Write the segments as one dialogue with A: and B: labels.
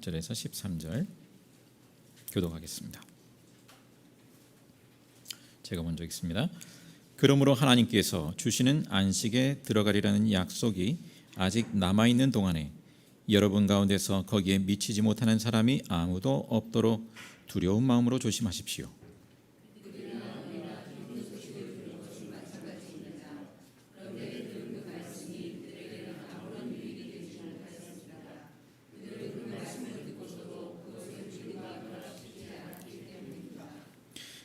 A: 1절에서 13절 교독하겠습니다. 제가 먼저 읽습니다. 그러므로 하나님께서 주시는 안식에 들어가리라는 약속이 아직 남아있는 동안에 여러분 가운데서 거기에 미치지 못하는 사람이 아무도 없도록 두려운 마음으로 조심하십시오.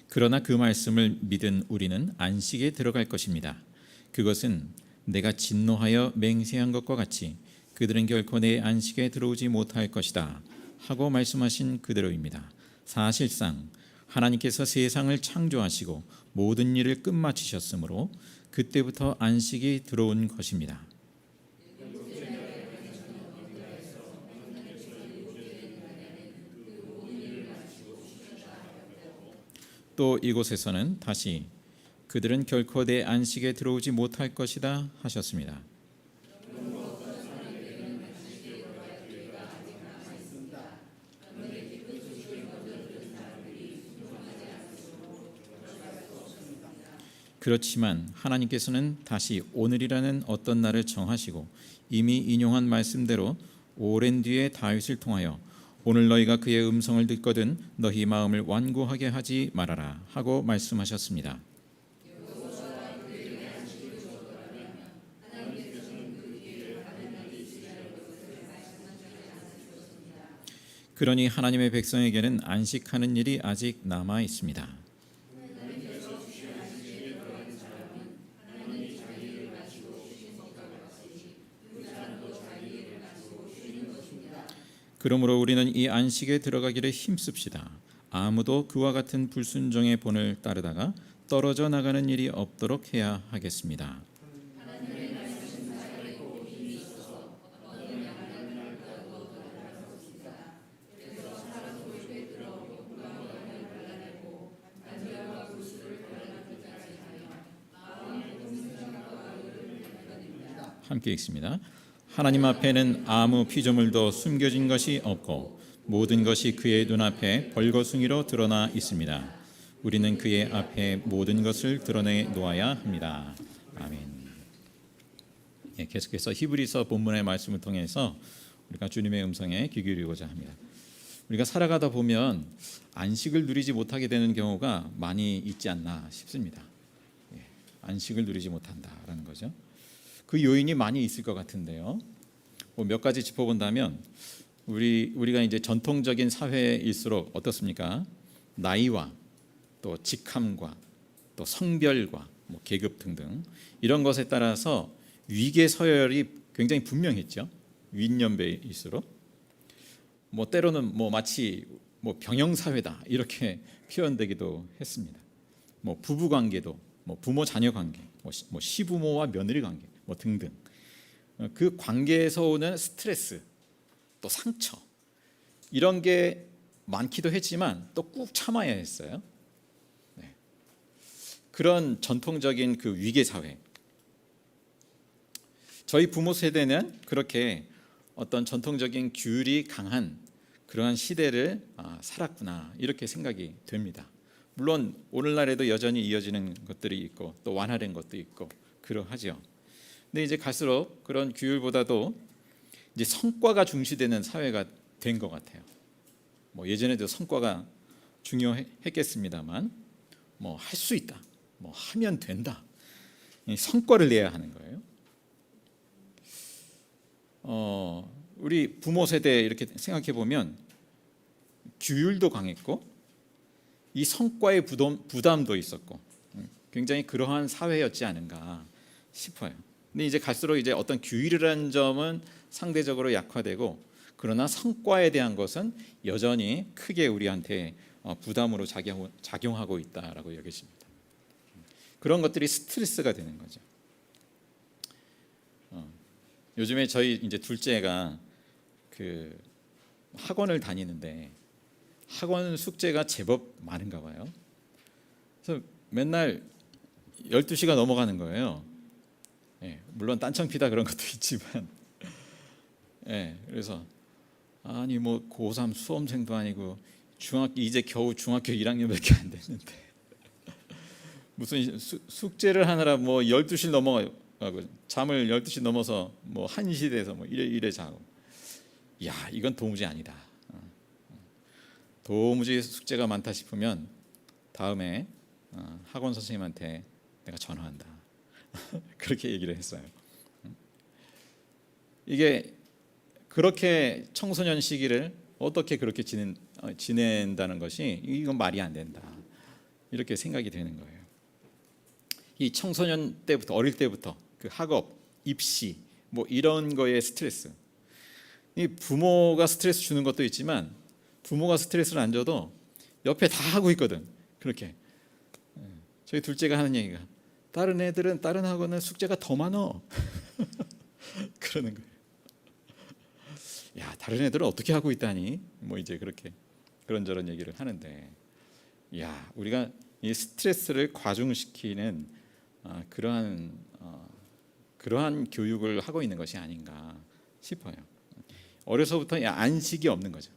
A: 그러나 그 말씀을 믿은 우리는 안식에 들어갈 것입니다. 그것은 내가 진노하여 맹세한 것과 같이 그들은 결코 내 안식에 들어오지 못할 것이다 하고 말씀하신 그대로입니다. 사실상 하나님께서 세상을 창조하시고 모든 일을 끝마치셨으므로 그때부터 안식이 들어온 것입니다. 또 이곳에서는 다시 그들은 결코 내 안식에 들어오지 못할 것이다 하셨습니다. 그렇지만 하나님께서는 다시 오늘이라는 어떤 날을 정하시고 이미 인용한 말씀대로 오랜 뒤에 다윗을 통하여 오늘 너희가 그의 음성을 듣거든 너희 마음을 완고하게 하지 말아라 하고 말씀하셨습니다. 그러니 하나님의 백성에게는 안식하는 일이 아직 남아 있습니다. 그러므로 우리는 이 안식에 들어가기를 힘씁시다. 아무도 그와 같은 불순종의 본을 따르다가 떨어져 나가는 일이 없도록 해야 하겠습니다. 함께 읽습니다. 하나님 앞에는 아무 피조물도 숨겨진 것이 없고 모든 것이 그의 눈앞에 벌거숭이로 드러나 있습니다. 우리는 그의 앞에 모든 것을 드러내 놓아야 합니다. 아멘. 계속해서 히브리서 본문의 말씀을 통해서 우리가 주님의 음성에 귀 기울이고자 합니다. 우리가 살아가다 보면 안식을 누리지 못하게 되는 경우가 많이 있지 않나 싶습니다. 안식을 누리지 못한다라는 거죠. 그 요인이 많이 있을 것 같은데요. 몇 가지 짚어본다면 우리가 이제 전통적인 사회일수록 어떻습니까? 나이와 또 직함과 또 성별과 계급 등등 이런 것에 따라서 위계 서열이 굉장히 분명했죠. 윗연배일수록 때로는 마치 병영 사회다 이렇게 표현되기도 했습니다. 부부 관계도 부모 자녀 관계, 시부모와 며느리 관계 등등 그 관계에서 오는 스트레스 또 상처 이런 게 많기도 했지만 또 꾹 참아야 했어요. 그런 전통적인 그 위계 사회 저희 부모 세대는 그렇게 어떤 전통적인 규율이 강한 그러한 시대를 살았구나 이렇게 생각이 됩니다. 물론 오늘날에도 여전히 이어지는 것들이 있고 또 완화된 것도 있고 그러하죠. 근데 이제 갈수록 그런 규율보다도 이제 성과가 중시되는 사회가 된 것 같아요. 예전에도 성과가 중요했겠습니다만 할 수 있다, 하면 된다, 성과를 내야 하는 거예요. 우리 부모 세대 이렇게 생각해 보면 규율도 강했고 이 성과의 부담도 있었고 굉장히 그러한 사회였지 않은가 싶어요. 근데 이제 갈수록 이제 어떤 규율이라는 점은 상대적으로 약화되고 그러나 성과에 대한 것은 여전히 크게 우리한테 부담으로 작용하고 있다라고 여겨집니다. 그런 것들이 스트레스가 되는 거죠. 요즘에 저희 이제 둘째가 그 학원을 다니는데 학원 숙제가 제법 많은가 봐요. 그래서 맨날 12시가 넘어가는 거예요. 물론 딴청 피다 그런 것도 있지만 그래서 아니 뭐 고3 수험생도 아니고 이제 겨우 중학교 1학년밖에 안 됐는데 무슨 숙제를 하느라 뭐 12시 넘어가고 잠을 12시 넘어서 뭐 1시 돼서 뭐 이래 자고. 야, 이건 도무지 아니다. 도무지 숙제가 많다 싶으면 다음에 학원 선생님한테 내가 전화한다. 그렇게 얘기를 했어요. 이게 그렇게 청소년 시기를 어떻게 그렇게 지낸다는 것이 이건 말이 안 된다. 이렇게 생각이 되는 거예요. 이 청소년 때부터 어릴 때부터 그 학업, 입시 뭐 이런 거에 스트레스. 이 부모가 스트레스 주는 것도 있지만 부모가 스트레스를 안 줘도 옆에 다 하고 있거든. 그렇게 저희 둘째가 하는 얘기가 다른 애들은 다른 학원은 숙제가 더 많어. 그러는 거예요. 야, 다른 애들은 어떻게 하고 있다니? 뭐 이제 그렇게 그런저런 얘기를 하는데, 야, 우리가 이 스트레스를 과중시키는 그러한 교육을 하고 있는 것이 아닌가 싶어요. 어려서부터 안식이 없는 거죠.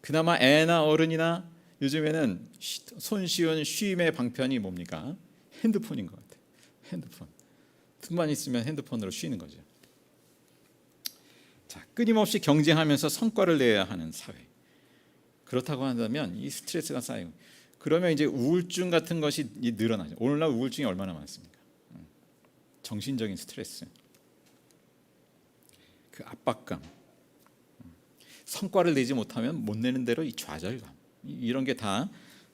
A: 그나마 애나 어른이나 요즘에는 손쉬운 쉼의 방편이 뭡니까? 핸드폰인 것 같아요. 핸드폰. 틈만 있으면 핸드폰으로 쉬는 거죠. 자, 끊임없이 경쟁하면서 성과를 내야 하는 사회. 그렇다고 한다면 이 스트레스가 쌓이고 그러면 이제 우울증 같은 것이 늘어나죠. 오늘날 우울증이 얼마나 많습니까? 정신적인 스트레스, 그 압박감, 성과를 내지 못하면 못 내는 대로 이 좌절감, 이런 게 다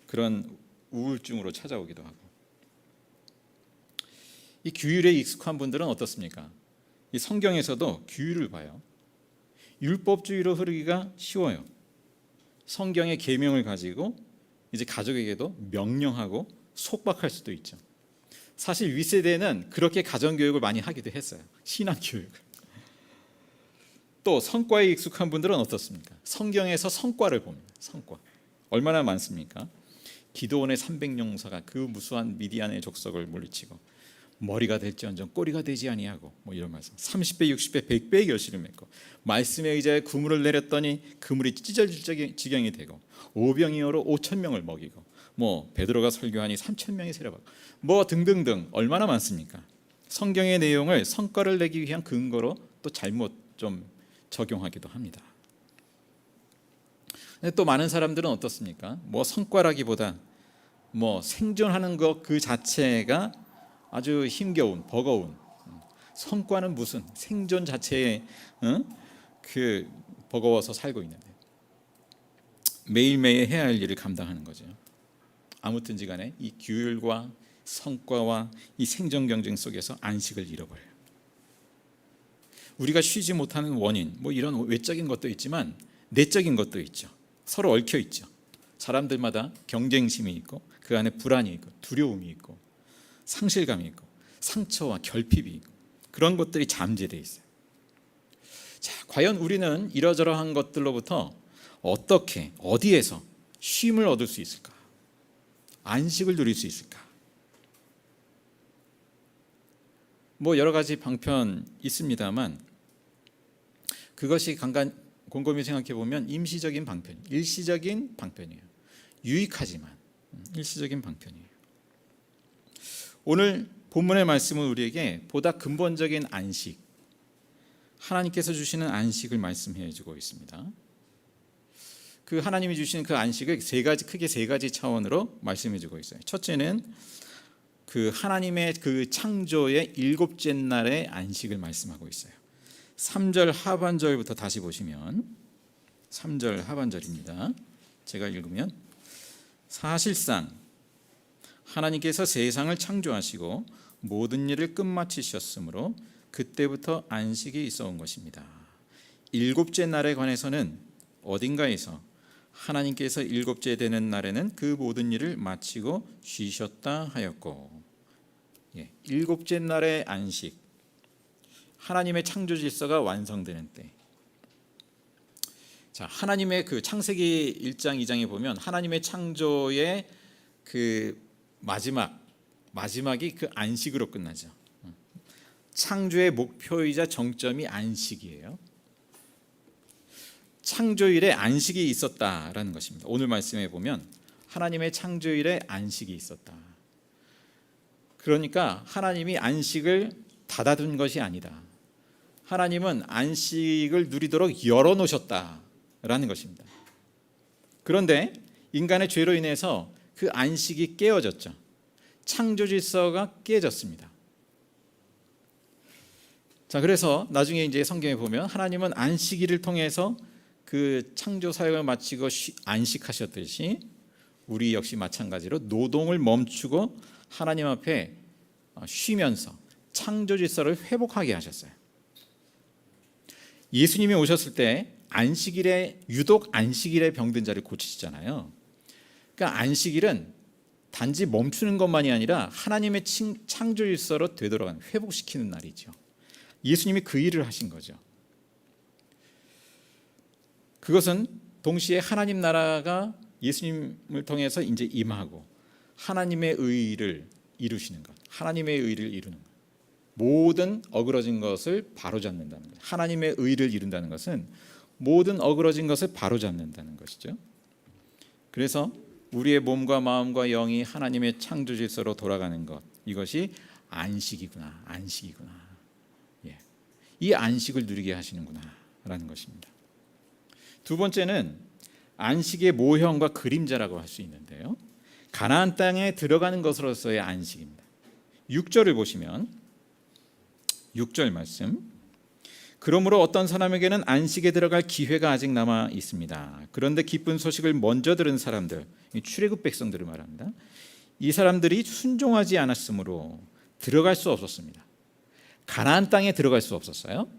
A: 그런 우울증으로 찾아오기도 하고. 이 규율에 익숙한 분들은 어떻습니까? 이 성경에서도 규율을 봐요. 율법주의로 흐르기가 쉬워요. 성경의 계명을 가지고 이제 가족에게도 명령하고 속박할 수도 있죠. 사실 윗세대는 그렇게 가정교육을 많이 하기도 했어요. 신앙교육을. 또 성과에 익숙한 분들은 어떻습니까? 성경에서 성과를 봅니다. 성과. 얼마나 많습니까? 기드온의 300용사가 그 무수한 미디안의 족속을 물리치고 머리가 될지언정 꼬리가 되지 아니하고 뭐 이런 말씀. 30배, 60배, 100배의 결실을 맺고 말씀의 의자에 그물을 내렸더니 그물이 찢어질 지경이 되고 오병이어로 5,000명을 먹이고 뭐 베드로가 설교하니 3,000명이 세례받고 뭐 등등등 얼마나 많습니까? 성경의 내용을 성과를 내기 위한 근거로 또 잘못 좀 적용하기도 합니다. 근데 또 많은 사람들은 어떻습니까? 뭐 성과라기보다 뭐 생존하는 것 그 자체가 아주 힘겨운 버거운, 성과는 무슨 생존 자체에 그 버거워서 살고 있는데 매일매일 해야 할 일을 감당하는 거죠. 아무튼지 간에 이 규율과 성과와 이 생존 경쟁 속에서 안식을 잃어버려요. 우리가 쉬지 못하는 원인 뭐 이런 외적인 것도 있지만 내적인 것도 있죠. 서로 얽혀 있죠. 사람들마다 경쟁심이 있고 그 안에 불안이 있고 두려움이 있고 상실감이 있고 상처와 결핍이 있고 그런 것들이 잠재되어 있어요. 자, 과연 우리는 이러저러한 것들로부터 어떻게 어디에서 쉼을 얻을 수 있을까? 안식을 누릴 수 있을까? 뭐 여러 가지 방편 있습니다만 그것이 곰곰이 생각해 보면 임시적인 방편, 일시적인 방편이에요. 유익하지만 일시적인 방편이에요. 오늘 본문의 말씀은 우리에게 보다 근본적인 안식, 하나님께서 주시는 안식을 말씀해 주고 있습니다. 그 하나님이 주시는 그 안식을 크게 세 가지 차원으로 말씀해 주고 있어요. 첫째는 그 하나님의 그 창조의 일곱째 날의 안식을 말씀하고 있어요. 3절 하반절부터 다시 보시면 3절 하반절입니다. 제가 읽으면 사실상 하나님께서 세상을 창조하시고 모든 일을 끝마치셨으므로 그때부터 안식이 있어 온 것입니다. 일곱째 날에 관해서는 어딘가에서 하나님께서 일곱째 되는 날에는 그 모든 일을 마치고 쉬셨다 하였고, 일곱째 날의 안식, 하나님의 창조 질서가 완성되는 때. 자, 하나님의 그 창세기 1장 2장에 보면 하나님의 창조의 그 마지막이 그 안식으로 끝나죠. 창조의 목표이자 정점이 안식이에요. 창조일에 안식이 있었다라는 것입니다. 오늘 말씀에 보면 하나님의 창조일에 안식이 있었다. 그러니까 하나님이 안식을 닫아둔 것이 아니다. 하나님은 안식을 누리도록 열어놓으셨다라는 것입니다. 그런데 인간의 죄로 인해서 그 안식이 깨어졌죠. 창조 질서가 깨졌습니다. 자, 그래서 나중에 이제 성경에 보면 하나님은 안식일을 통해서 그 창조 사역을 마치고 안식하셨듯이 우리 역시 마찬가지로 노동을 멈추고 하나님 앞에 쉬면서 창조 질서를 회복하게 하셨어요. 예수님이 오셨을 때 안식일에 유독 안식일에 병든 자를 고치시잖아요. 그러니까 안식일은 단지 멈추는 것만이 아니라 하나님의 창조 질서로 되돌아가는 회복시키는 날이죠. 예수님이 그 일을 하신 거죠. 그것은 동시에 하나님 나라가 예수님을 통해서 이제 임하고 하나님의 의를 이루시는 것, 하나님의 의를 이루는 것, 모든 어그러진 것을 바로잡는다는 것. 하나님의 의를 이룬다는 것은 모든 어그러진 것을 바로잡는다는 것이죠. 그래서 우리의 몸과 마음과 영이 하나님의 창조 질서로 돌아가는 것, 이것이 안식이구나, 안식이구나. 예. 이 안식을 누리게 하시는구나라는 것입니다. 두 번째는 안식의 모형과 그림자라고 할 수 있는데요. 가나안 땅에 들어가는 것으로서의 안식입니다. 6절을 보시면 6절 말씀. 그러므로 어떤 사람에게는 안식에 들어갈 기회가 아직 남아 있습니다. 그런데 기쁜 소식을 먼저 들은 사람들, 출애굽 백성들을 말합니다. 이 사람들이 순종하지 않았으므로 들어갈 수 없었습니다. 가나안 땅에 들어갈 수 없었어요.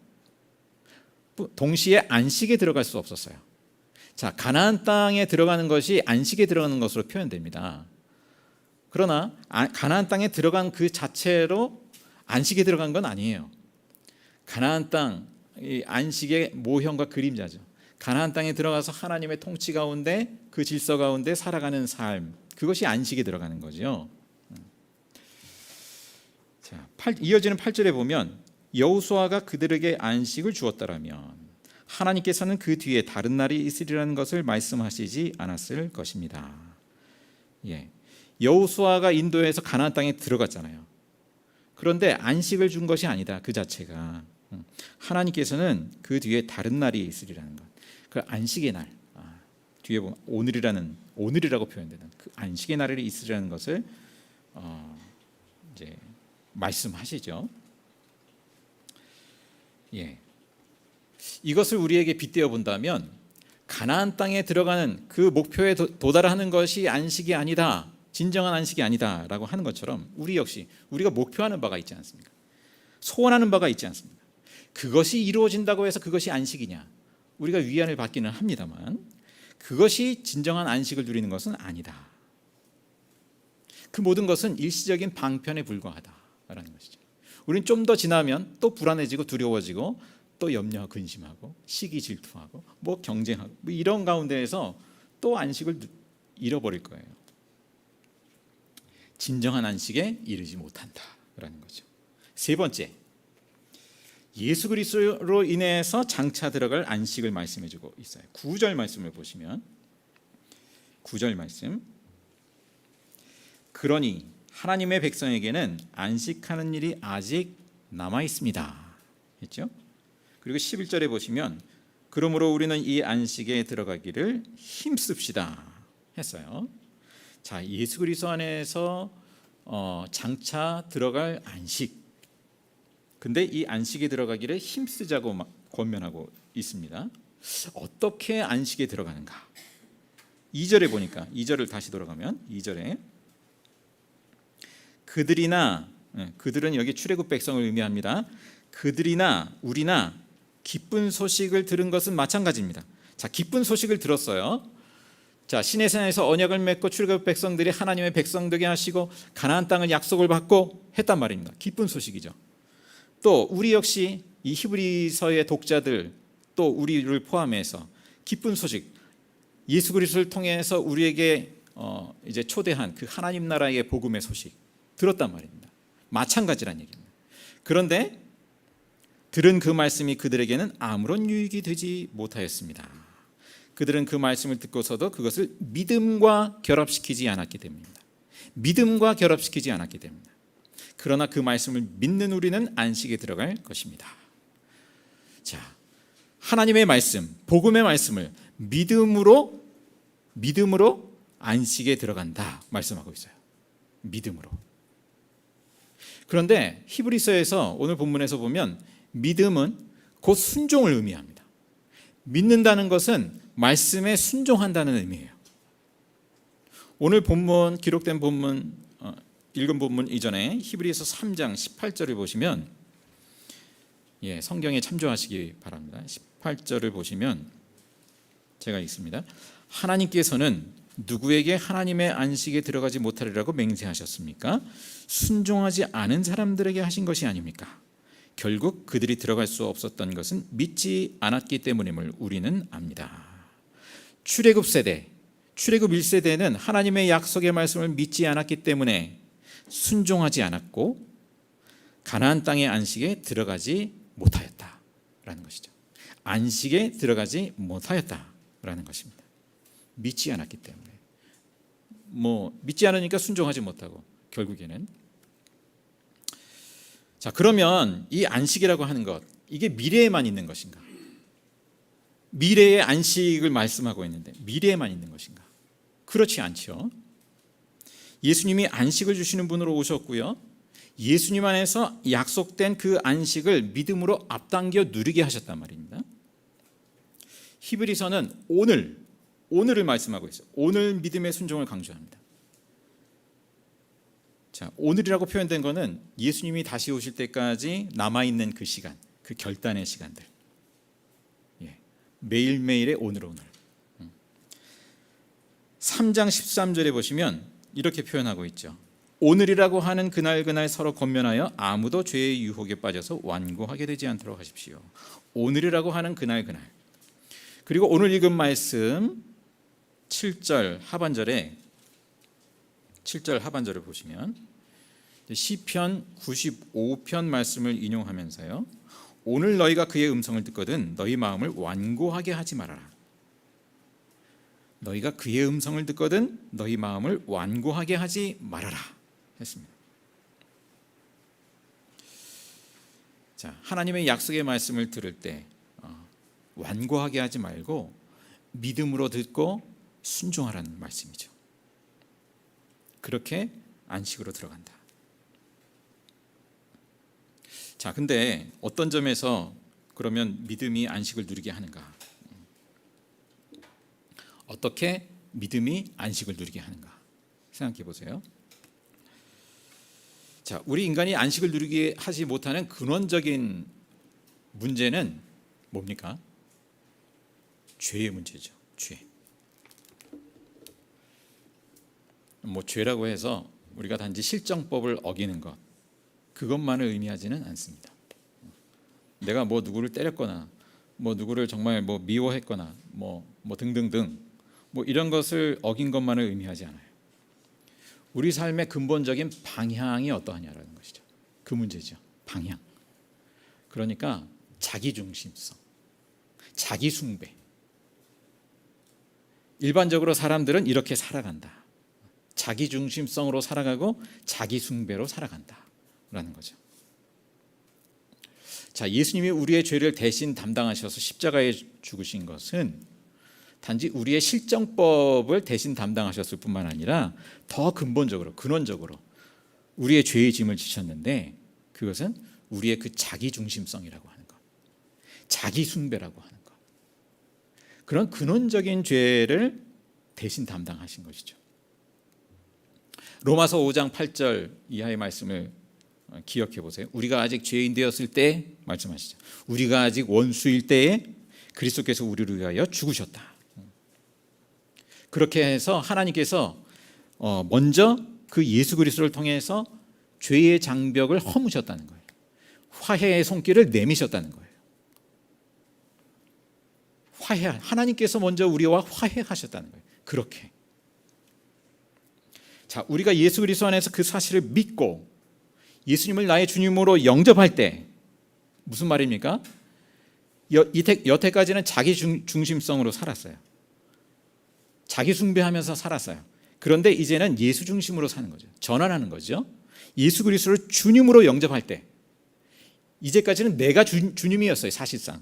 A: 동시에 안식에 들어갈 수 없었어요. 자, 가나안 땅에 들어가는 것이 안식에 들어가는 것으로 표현됩니다. 그러나 가나안 땅에 들어간 그 자체로 안식에 들어간 건 아니에요. 가나안 땅, 이 안식의 모형과 그림자죠. 가나안 땅에 들어가서 하나님의 통치 가운데 그 질서 가운데 살아가는 삶, 그것이 안식에 들어가는 거죠. 자, 이어지는 8절에 보면 여호수아가 그들에게 안식을 주었다라면 하나님께서는 그 뒤에 다른 날이 있으리라는 것을 말씀하시지 않았을 것입니다. 예, 여호수아가 인도에서 가나안 땅에 들어갔잖아요. 그런데 안식을 준 것이 아니다. 그 자체가 하나님께서는 그 뒤에 다른 날이 있으리라는 것. 그 안식의 날, 뒤에 보면 오늘이라고 표현되는 그 안식의 날이 있으리라는 것을 이제 말씀하시죠. 예, 이것을 우리에게 빗대어 본다면 가나안 땅에 들어가는 그 목표에 도달하는 것이 안식이 아니다, 진정한 안식이 아니다라고 하는 것처럼 우리 역시 우리가 목표하는 바가 있지 않습니까? 소원하는 바가 있지 않습니까? 그것이 이루어진다고 해서 그것이 안식이냐? 우리가 위안을 받기는 합니다만 그것이 진정한 안식을 누리는 것은 아니다. 그 모든 것은 일시적인 방편에 불과하다라는 것이죠. 우리는 좀 더 지나면 또 불안해지고 두려워지고 또 염려하고 근심하고 시기 질투하고 뭐 경쟁하고 뭐 이런 가운데에서 또 안식을 잃어버릴 거예요. 진정한 안식에 이르지 못한다라는 거죠. 세 번째, 예수 그리스도로 인해서 장차 들어갈 안식을 말씀해주고 있어요. 9절 말씀을 보시면 9절 말씀. 그러니 하나님의 백성에게는 안식하는 일이 아직 남아 있습니다. 했죠? 그리고 11절에 보시면 그러므로 우리는 이 안식에 들어가기를 힘씁시다 했어요. 자, 예수 그리스도 안에서 장차 들어갈 안식. 근데 이 안식에 들어가기를 힘쓰자고 권면하고 있습니다. 어떻게 안식에 들어가는가? 2절에 보니까 2절을 다시 돌아가면 2절에 그들은 여기 출애굽 백성을 의미합니다. 그들이나 우리나 기쁜 소식을 들은 것은 마찬가지입니다. 자, 기쁜 소식을 들었어요. 자, 시내산에서 언약을 맺고 출애굽 백성들이 하나님의 백성 되게 하시고 가나안 땅을 약속을 받고 했단 말입니다. 기쁜 소식이죠. 또 우리 역시 이 히브리서의 독자들 또 우리를 포함해서 기쁜 소식, 예수 그리스도를 통해서 우리에게 이제 초대한 그 하나님 나라의 복음의 소식 들었단 말입니다. 마찬가지란 얘기입니다. 그런데 들은 그 말씀이 그들에게는 아무런 유익이 되지 못하였습니다. 그들은 그 말씀을 듣고서도 그것을 믿음과 결합시키지 않았기 때문입니다. 믿음과 결합시키지 않았기 때문입니다. 그러나 그 말씀을 믿는 우리는 안식에 들어갈 것입니다. 자, 하나님의 말씀, 복음의 말씀을 믿음으로 안식에 들어간다 말씀하고 있어요. 믿음으로. 그런데 히브리서에서 오늘 본문에서 보면 믿음은 곧 순종을 의미합니다. 믿는다는 것은 말씀에 순종한다는 의미예요. 오늘 본문 기록된 본문 읽은 본문 이전에 히브리서 3장 18절을 보시면 성경에 참조하시기 바랍니다. 18절을 보시면 제가 읽습니다. 하나님께서는 누구에게 하나님의 안식에 들어가지 못하리라고 맹세하셨습니까? 순종하지 않은 사람들에게 하신 것이 아닙니까? 결국 그들이 들어갈 수 없었던 것은 믿지 않았기 때문임을 우리는 압니다. 출애굽 1세대는 하나님의 약속의 말씀을 믿지 않았기 때문에 순종하지 않았고 가나안 땅의 안식에 들어가지 못하였다라는 것이죠. 안식에 들어가지 못하였다라는 것입니다. 믿지 않았기 때문에. 믿지 않으니까 순종하지 못하고 결국에는. 자, 그러면 이 안식이라고 하는 것, 이게 미래에만 있는 것인가? 미래의 안식을 말씀하고 있는데 미래에만 있는 것인가? 그렇지 않죠. 예수님이 안식을 주시는 분으로 오셨고요. 예수님 안에서 약속된 그 안식을 믿음으로 앞당겨 누리게 하셨단 말입니다. 히브리서는 오늘을 말씀하고 있어요. 오늘 믿음의 순종을 강조합니다. 자, 오늘이라고 표현된 것은 예수님이 다시 오실 때까지 남아있는 그 시간, 그 결단의 시간들. 매일매일의 오늘. 3장 13절에 보시면 이렇게 표현하고 있죠. 오늘이라고 하는 그날 서로 권면하여 아무도 죄의 유혹에 빠져서 완고하게 되지 않도록 하십시오. 오늘이라고 하는 그날. 그리고 오늘 읽은 말씀 7절 하반절을 보시면 시편 95편 말씀을 인용하면서요. 오늘 너희가 그의 음성을 듣거든 너희 마음을 완고하게 하지 말아라. 너희가 그의 음성을 듣거든 너희 마음을 완고하게 하지 말아라 했습니다. 자, 하나님의 약속의 말씀을 들을 때 완고하게 하지 말고 믿음으로 듣고 순종하라는 말씀이죠. 그렇게 안식으로 들어간다. 자, 근데 어떤 점에서 그러면 믿음이 안식을 누리게 하는가? 어떻게 믿음이 안식을 누리게 하는가? 생각해 보세요. 자, 우리 인간이 안식을 누리게 하지 못하는 근원적인 문제는 뭡니까? 죄의 문제죠. 죄. 죄라고 해서 우리가 단지 실정법을 어기는 것, 그것만을 의미하지는 않습니다. 내가 누구를 때렸거나 누구를 정말 미워했거나 등등등 이런 것을 어긴 것만을 의미하지 않아요. 우리 삶의 근본적인 방향이 어떠하냐라는 것이죠. 그 문제죠. 방향. 그러니까 자기중심성, 자기숭배. 일반적으로 사람들은 이렇게 살아간다. 자기중심성으로 살아가고 자기숭배로 살아간다라는 거죠. 자, 예수님이 우리의 죄를 대신 담당하셔서 십자가에 죽으신 것은 단지 우리의 실정법을 대신 담당하셨을 뿐만 아니라 더 근본적으로, 근원적으로 우리의 죄의 짐을 지셨는데 그것은 우리의 그 자기중심성이라고 하는 것, 자기숭배라고 하는 것, 그런 근원적인 죄를 대신 담당하신 것이죠. 로마서 5장 8절 이하의 말씀을 기억해 보세요. 우리가 아직 죄인 되었을 때 말씀하시죠. 우리가 아직 원수일 때에 그리스도께서 우리를 위하여 죽으셨다. 그렇게 해서 하나님께서 먼저 그 예수 그리스도를 통해서 죄의 장벽을 허무셨다는 거예요. 화해의 손길을 내미셨다는 거예요. 하나님께서 먼저 우리와 화해하셨다는 거예요. 그렇게. 자, 우리가 예수 그리스도 안에서 그 사실을 믿고 예수님을 나의 주님으로 영접할 때 무슨 말입니까? 여태까지는 자기 중심성으로 살았어요. 자기 숭배하면서 살았어요. 그런데 이제는 예수 중심으로 사는 거죠. 전환하는 거죠. 예수 그리스도를 주님으로 영접할 때, 이제까지는 내가 주님이었어요, 사실상.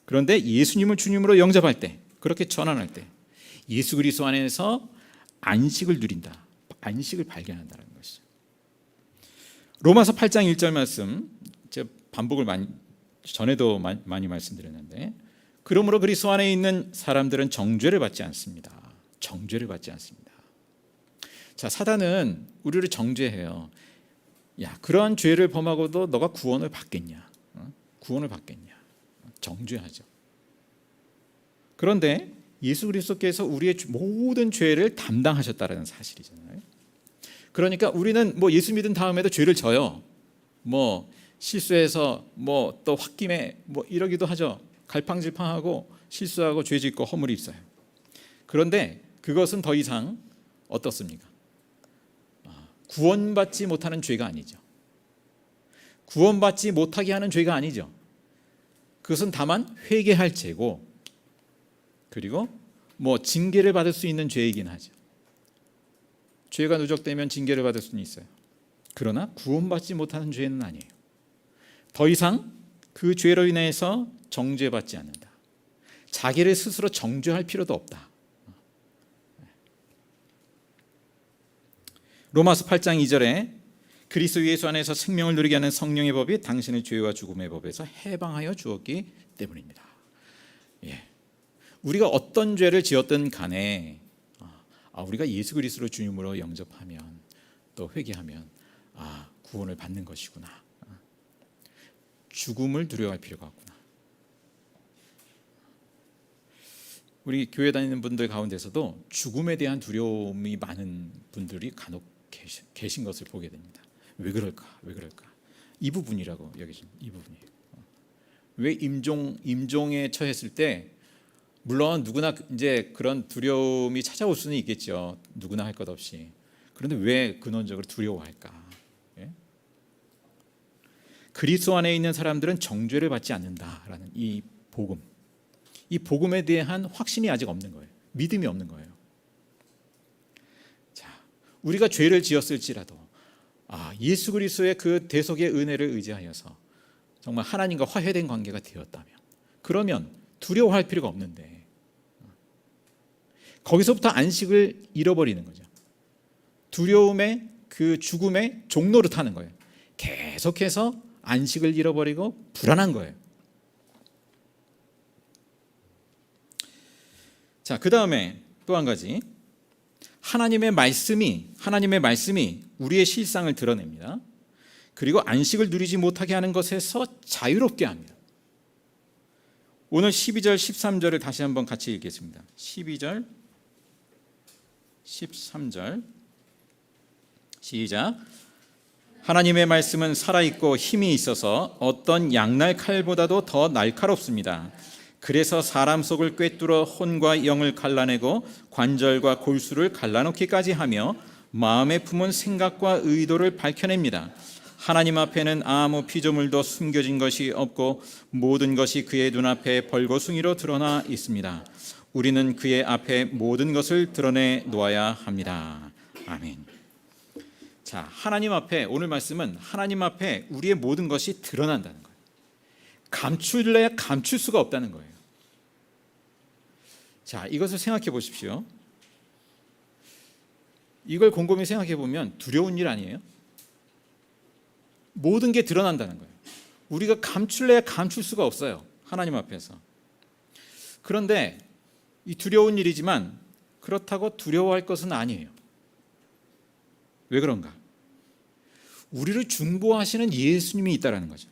A: 그런데 예수님을 주님으로 영접할 때, 그렇게 전환할 때 예수 그리스도 안에서 안식을 누린다, 안식을 발견한다는 것이죠. 로마서 8장 1절 말씀, 제가 반복을 전에도 많이 말씀드렸는데, 그러므로 그리스도 안에 있는 사람들은 정죄를 받지 않습니다. 정죄를 받지 않습니다. 자, 사단은 우리를 정죄해요. 야, 그러한 죄를 범하고도 너가 구원을 받겠냐? 구원을 받겠냐? 정죄하죠. 그런데 예수 그리스도께서 우리의 모든 죄를 담당하셨다는 사실이잖아요. 그러니까 우리는 뭐 예수 믿은 다음에도 죄를 져요. 뭐 실수해서 뭐 또 홧김에 뭐 이러기도 하죠. 갈팡질팡하고 실수하고 죄 짓고 허물이 있어요. 그런데 그것은 더 이상 어떻습니까? 구원받지 못하는 죄가 아니죠. 구원받지 못하게 하는 죄가 아니죠. 그것은 다만 회개할 죄고, 그리고 뭐 징계를 받을 수 있는 죄이긴 하죠. 죄가 누적되면 징계를 받을 수는 있어요. 그러나 구원받지 못하는 죄는 아니에요. 더 이상 그 죄로 인해서 정죄받지 않는다. 자기를 스스로 정죄할 필요도 없다. 로마서 8장 2절에 그리스도 예수 안에서 생명을 누리게 하는 성령의 법이 당신의 죄와 죽음의 법에서 해방하여 주었기 때문입니다. 예. 우리가 어떤 죄를 지었든 간에 우리가 예수 그리스도를 주님으로 영접하면, 또 회개하면 구원을 받는 것이구나. 죽음을 두려워할 필요가 없구나. 우리 교회 다니는 분들 가운데서도 죽음에 대한 두려움이 많은 분들이 간혹 계신 것을 보게 됩니다. 왜 그럴까? 왜 그럴까? 이 부분이라고 여기십니다. 이 부분이에요. 왜 임종에 처했을 때, 물론 누구나 이제 그런 두려움이 찾아올 수는 있겠죠. 누구나 할 것 없이. 그런데 왜 근원적으로 두려워할까? 예? 그리스도 안에 있는 사람들은 정죄를 받지 않는다라는 이 복음, 이 복음에 대한 확신이 아직 없는 거예요. 믿음이 없는 거예요. 자, 우리가 죄를 지었을지라도 예수 그리스도의 그 대속의 은혜를 의지하여서 정말 하나님과 화해된 관계가 되었다면, 그러면 두려워할 필요가 없는데, 거기서부터 안식을 잃어버리는 거죠. 두려움의 그 죽음의 종로를 타는 거예요. 계속해서 안식을 잃어버리고 불안한 거예요. 자, 그 다음에 또 한 가지, 하나님의 말씀이 우리의 실상을 드러냅니다. 그리고 안식을 누리지 못하게 하는 것에서 자유롭게 합니다. 오늘 12절 13절을 다시 한번 같이 읽겠습니다. 12절 13절 시작. 하나님의 말씀은 살아있고 힘이 있어서 어떤 양날 칼보다도 더 날카롭습니다. 그래서 사람 속을 꿰뚫어 혼과 영을 갈라내고 관절과 골수를 갈라놓기까지 하며 마음에 품은 생각과 의도를 밝혀냅니다. 하나님 앞에는 아무 피조물도 숨겨진 것이 없고 모든 것이 그의 눈앞에 벌거숭이로 드러나 있습니다. 우리는 그의 앞에 모든 것을 드러내 놓아야 합니다. 아멘. 자, 하나님 앞에, 오늘 말씀은 하나님 앞에 우리의 모든 것이 드러난다는 거예요. 감출래야 감출 수가 없다는 거예요. 자, 이것을 생각해 보십시오. 이걸 곰곰이 생각해 보면 두려운 일 아니에요? 모든 게 드러난다는 거예요. 우리가 감출래야 감출 수가 없어요, 하나님 앞에서. 그런데 이 두려운 일이지만 그렇다고 두려워할 것은 아니에요. 왜 그런가? 우리를 중보하시는 예수님이 있다라는 거죠.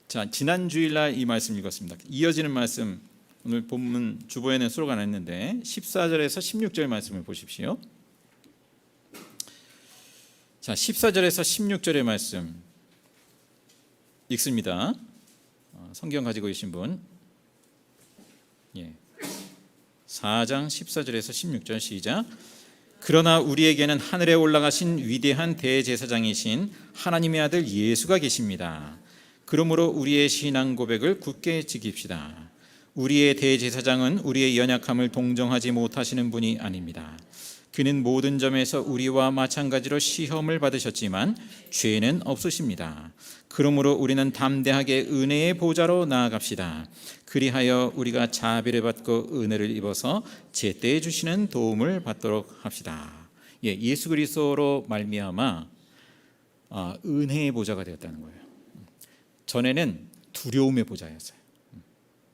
A: 자, 지난 주일날 이 말씀 읽었습니다. 이어지는 말씀, 오늘 본문 주보에는 수록 안 했는데 14절에서 16절 말씀을 보십시오. 자, 14절에서 16절의 말씀 읽습니다. 성경 가지고 계신 분, 4장 14절에서 16절 시작. 그러나 우리에게는 하늘에 올라가신 위대한 대제사장이신 하나님의 아들 예수가 계십니다. 그러므로 우리의 신앙 고백을 굳게 지킵시다. 우리의 대제사장은 우리의 연약함을 동정하지 못하시는 분이 아닙니다. 그는 모든 점에서 우리와 마찬가지로 시험을 받으셨지만 죄는 없으십니다. 그러므로 우리는 담대하게 은혜의 보좌로 나아갑시다. 그리하여 우리가 자비를 받고 은혜를 입어서 제때에 주시는 도움을 받도록 합시다. 예수 그리스도로 말미암아 은혜의 보좌가 되었다는 거예요. 전에는 두려움의 보좌였어요.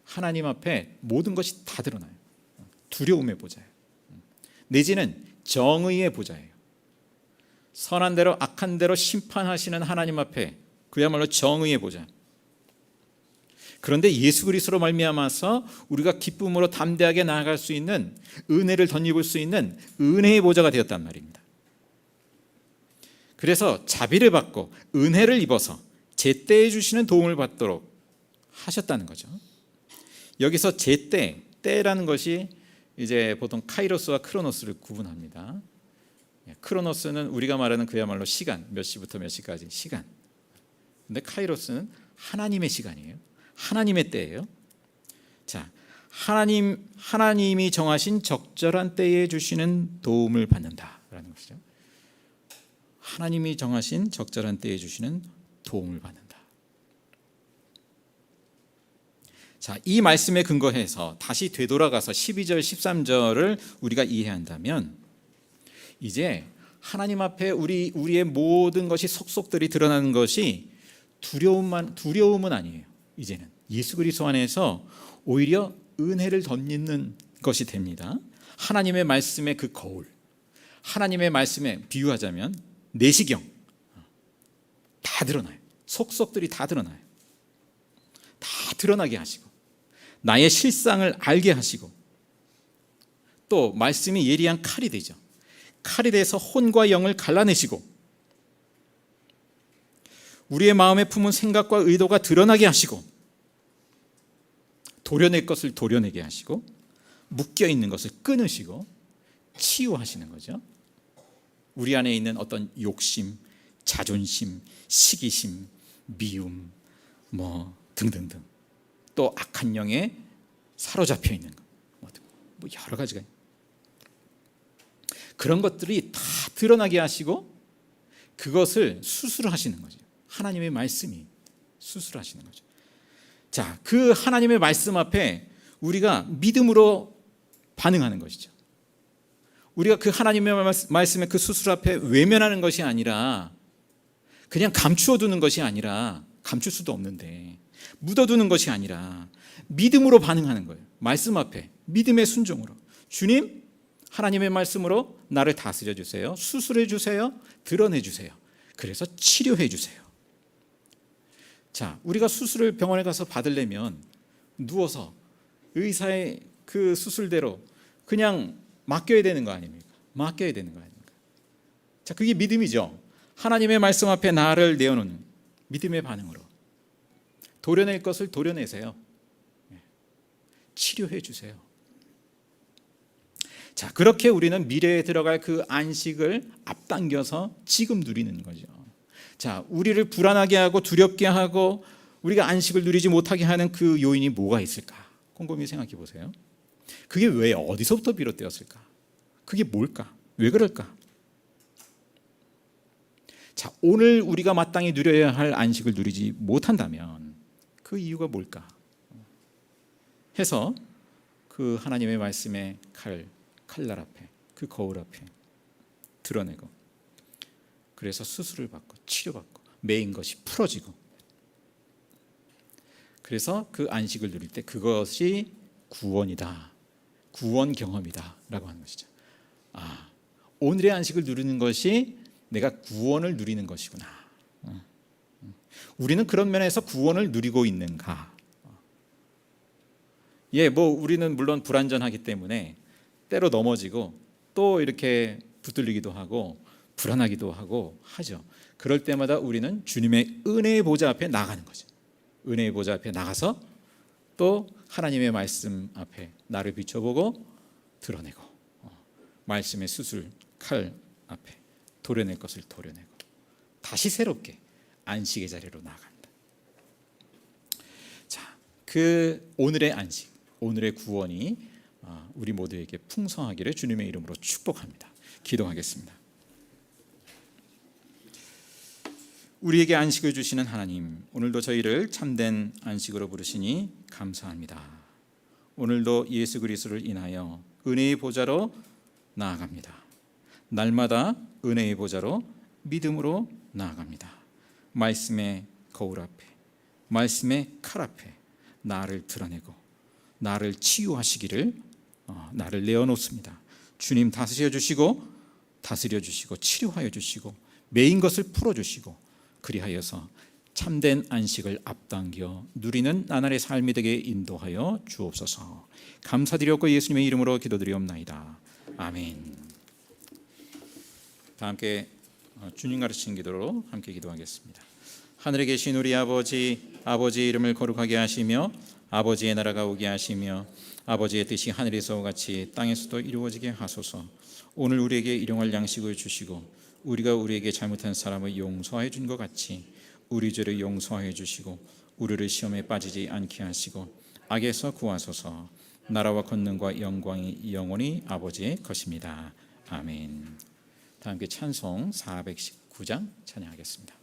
A: 하나님 앞에 모든 것이 다 드러나요. 두려움의 보좌예요. 내지는 정의의 보좌예요. 선한 대로 악한 대로 심판하시는 하나님 앞에 그야말로 정의의 보좌. 그런데 예수 그리스도로 말미암아서 우리가 기쁨으로 담대하게 나아갈 수 있는, 은혜를 덧입을 수 있는 은혜의 보좌가 되었단 말입니다. 그래서 자비를 받고 은혜를 입어서 제때에 주시는 도움을 받도록 하셨다는 거죠. 여기서 제때, 때라는 것이 이제 보통 카이로스와 크로노스를 구분합니다. 크로노스는 우리가 말하는 그야말로 시간, 몇 시부터 몇 시까지 시간. 근데 카이로스는 하나님의 시간이에요. 하나님의 때예요. 자, 하나님이 정하신 적절한 때에 주시는 도움을 받는다라는 것이죠. 하나님이 정하신 적절한 때에 주시는 도움을 받는다. 자, 이 말씀에 근거해서 다시 되돌아가서 12절, 13절을 우리가 이해한다면 이제 하나님 앞에 우리의 모든 것이 속속들이 드러나는 것이 두려움은 아니에요. 이제는 예수 그리스도 안에서 오히려 은혜를 덧입는 것이 됩니다. 하나님의 말씀의 그 거울, 하나님의 말씀에 비유하자면 내시경 다 드러나요. 속속들이 다 드러나요. 다 드러나게 하시고 나의 실상을 알게 하시고 또 말씀이 예리한 칼이 되죠. 칼이 돼서 혼과 영을 갈라내시고 우리의 마음에 품은 생각과 의도가 드러나게 하시고 도려낼 것을 도려내게 하시고 묶여있는 것을 끊으시고 치유하시는 거죠. 우리 안에 있는 어떤 욕심, 자존심, 시기심, 미움 등등등 또 악한 영에 사로잡혀 있는 것 여러 가지가 그런 것들이 다 드러나게 하시고 그것을 수술하시는 거죠. 하나님의 말씀이 수술하시는 거죠. 자, 그 하나님의 말씀 앞에 우리가 믿음으로 반응하는 것이죠. 우리가 그 하나님의 말씀의 그 수술 앞에 외면하는 것이 아니라 그냥 감추어두는 것이 아니라 감출 수도 없는데 묻어두는 것이 아니라 믿음으로 반응하는 거예요. 말씀 앞에 믿음의 순종으로 주님 하나님의 말씀으로 나를 다스려 주세요. 수술해 주세요. 드러내 주세요. 그래서 치료해 주세요. 자, 우리가 수술을 병원에 가서 받으려면 누워서 의사의 그 수술대로 그냥 맡겨야 되는 거 아닙니까? 맡겨야 되는 거 아닙니까? 자, 그게 믿음이죠. 하나님의 말씀 앞에 나를 내어놓는 믿음의 반응으로 도려낼 것을 도려내세요. 치료해 주세요. 자, 그렇게 우리는 미래에 들어갈 그 안식을 앞당겨서 지금 누리는 거죠. 자, 우리를 불안하게 하고 두렵게 하고 우리가 안식을 누리지 못하게 하는 그 요인이 뭐가 있을까? 곰곰이 생각해 보세요. 그게 왜 어디서부터 비롯되었을까? 그게 뭘까? 왜 그럴까? 자, 오늘 우리가 마땅히 누려야 할 안식을 누리지 못한다면 그 이유가 뭘까? 해서 그 하나님의 말씀의 칼날 앞에 그 거울 앞에 드러내고 그래서 수술을 받고 치료받고 매인 것이 풀어지고 그래서 그 안식을 누릴 때 그것이 구원이다. 구원 경험이다 라고 하는 것이죠. 아, 오늘의 안식을 누리는 것이 내가 구원을 누리는 것이구나. 우리는 그런 면에서 구원을 누리고 있는가? 우리는 물론 불완전하기 때문에 때로 넘어지고 또 이렇게 붙들리기도 하고 불안하기도 하고 하죠. 그럴 때마다 우리는 주님의 은혜의 보좌 앞에 나가는 거죠. 은혜의 보좌 앞에 나가서 또 하나님의 말씀 앞에 나를 비춰보고 드러내고 말씀의 수술 칼 앞에 도려낼 것을 도려내고 다시 새롭게 안식의 자리로 나아간다. 자, 그 오늘의 안식 오늘의 구원이 우리 모두에게 풍성하기를 주님의 이름으로 축복합니다. 기도하겠습니다. 우리에게 안식을 주시는 하나님, 오늘도 저희를 참된 안식으로 부르시니 감사합니다. 오늘도 예수 그리스도를 인하여 은혜의 보좌로 나아갑니다. 날마다 은혜의 보좌로 믿음으로 나아갑니다. 말씀의 거울 앞에, 말씀의 칼 앞에 나를 드러내고 나를 치유하시기를 나를 내어놓습니다. 주님 다스려 주시고 치료하여 주시고 매인 것을 풀어주시고 그리하여서 참된 안식을 앞당겨 누리는 나날의 삶이 되게 인도하여 주옵소서. 감사드렸고 예수님의 이름으로 기도드리옵나이다. 아멘. 다 함께 주님 가르치신 기도로 함께 기도하겠습니다. 하늘에 계신 우리 아버지의 이름을 거룩하게 하시며 아버지의 나라가 오게 하시며 아버지의 뜻이 하늘에서 같이 땅에서도 이루어지게 하소서. 오늘 우리에게 일용할 양식을 주시고 우리가 우리에게 잘못한 사람을 용서해 준 것 같이 우리 죄를 용서해 주시고 우리를 시험에 빠지지 않게 하시고 악에서 구하소서. 나라와 권능과 영광이 영원히 아버지의 것입니다. 아멘. 다 함께 찬송 419장 찬양하겠습니다.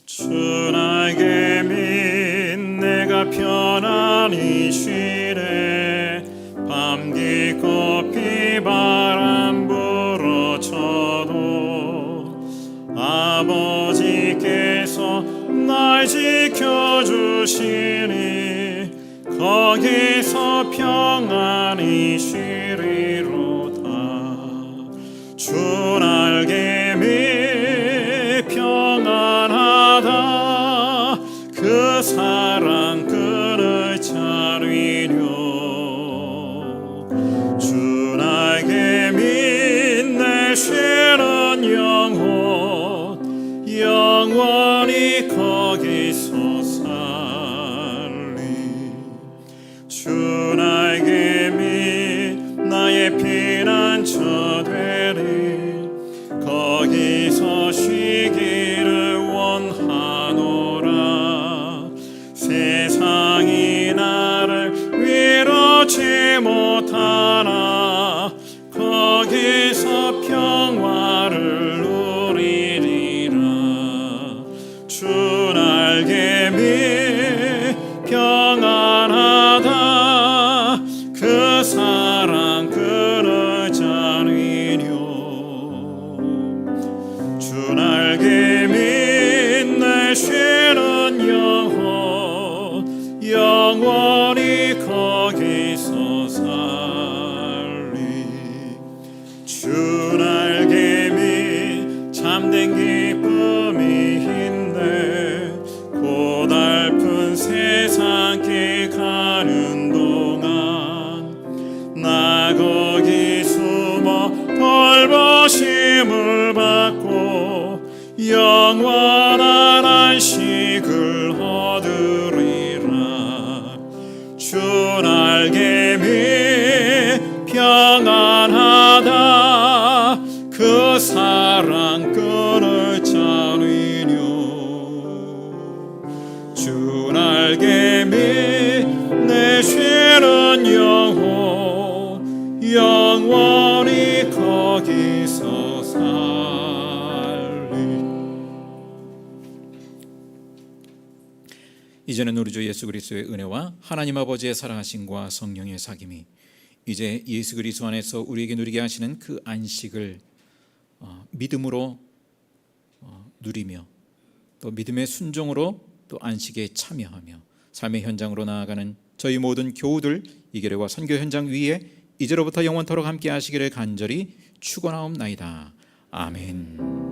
B: 주 나에게 믿 내가 편안히 쉬네. 밤 깊고 비바람 불어쳐도 아버지께서 날 지켜주시니 거기서 평안히 쉬리로다. 주 날개 밑 평안하다. 그 사랑 끈을 차리려. 주 날개 밑 내 쉬는 영원히 거기서 살리. 주 날개 밑 나의 피난처 되리. 거기서 쉬기를 원하노라. 세상이 나를 위로치 못하나 거기서 평화를 누리리라. 주 날개 밑 평안하다. 그 사랑 끈을 차리려. 주 날개 밑 내 쉬는 영원히 거기서 살리. 주 날개 밑 참된 기쁨이 있네. 고달픈 세상 길 가는 동안 나 거기 숨어 돌보심을 받고 영원한 안식을 얻으리라. 주 날개 밑 평안하다. 그 사랑 끈을 차리려. 주 날개 밑 내 쉬는 영원히 거기서 살리.
A: 이제는 우리 주 예수 그리스도의 은혜와 하나님 아버지의 사랑하심과 성령의 사귐이 이제 예수 그리스도 안에서 우리에게 누리게 하시는 그 안식을 믿음으로 누리며 또 믿음의 순종으로 또 안식에 참여하며 삶의 현장으로 나아가는 저희 모든 교우들 이 계례와 선교 현장 위에 이제로부터 영원토록 함께 하시기를 간절히 축원하옵나이다. 아멘.